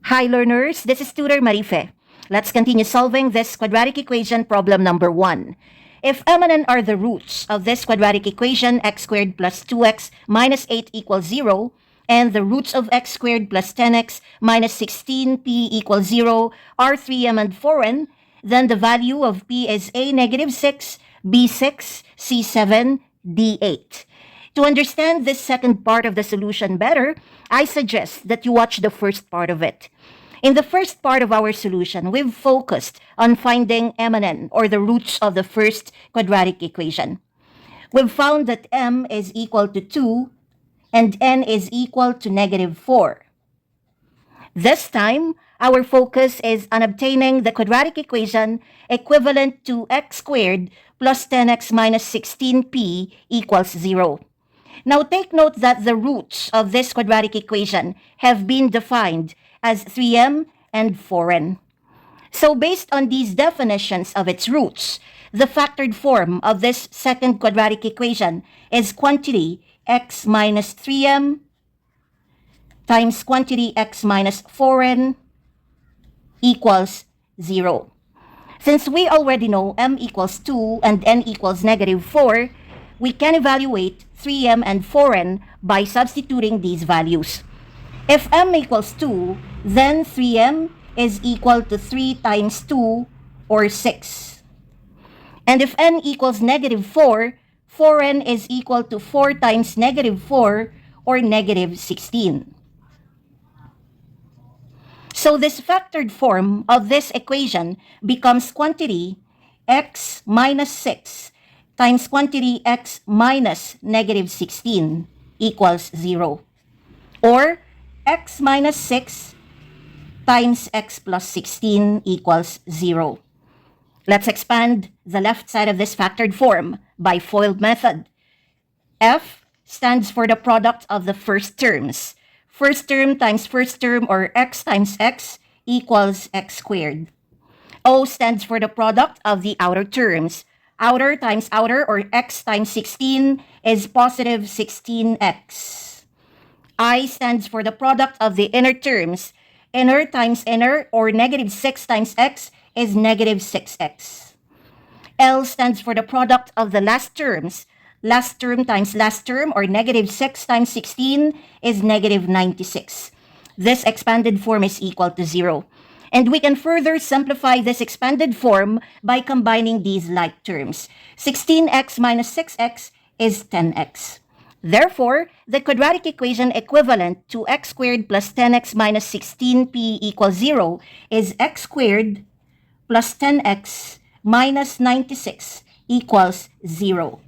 Hi learners, this is Tutor Marife. Let's continue solving this quadratic equation problem number 1. If m and n are the roots of this quadratic equation, x squared plus 2x minus 8 equals 0, and the roots of x squared plus 10x minus 16p equals 0 are 3m and 4n, then the value of p is a negative 6, b 6, c 7, d 8. To understand this second part of the solution better, I suggest that you watch the first part of it. In the first part of our solution, we've focused on finding m and n, or the roots of the first quadratic equation. We've found that m is equal to 2 and n is equal to negative 4. This time, our focus is on obtaining the quadratic equation equivalent to x squared plus 10x minus 16p equals 0. Now take note that the roots of this quadratic equation have been defined as 3m and 4n. So based on these definitions of its roots, the factored form of this second quadratic equation is quantity x minus 3m times quantity x minus 4n equals 0. Since we already know m equals 2 and n equals negative 4, we can evaluate 3m and 4n by substituting these values. If m equals 2, then 3m is equal to 3 times 2, or 6. And if n equals negative 4, 4n is equal to 4 times negative 4, or negative 16. So this factored form of this equation becomes quantity x minus 6 times quantity x minus negative 16 equals 0. Or x minus 6 times x plus 16 equals 0. Let's expand the left side of this factored form by FOIL method. F stands for the product of the first terms. First term times first term, or x times x, equals x squared. O stands for the product of the outer terms. Outer times outer, or x times 16, is positive 16x. I stands for the product of the inner terms. Inner times inner, or negative 6 times x, is negative 6x. L stands for the product of the last terms. Last term times last term, or negative 6 times 16, is negative 96. This expanded form is equal to 0. And we can further simplify this expanded form by combining these like terms. 16x minus 6x is 10x. Therefore, the quadratic equation equivalent to x squared plus 10x minus 16p equals 0 is x squared plus 10x minus 96 equals 0.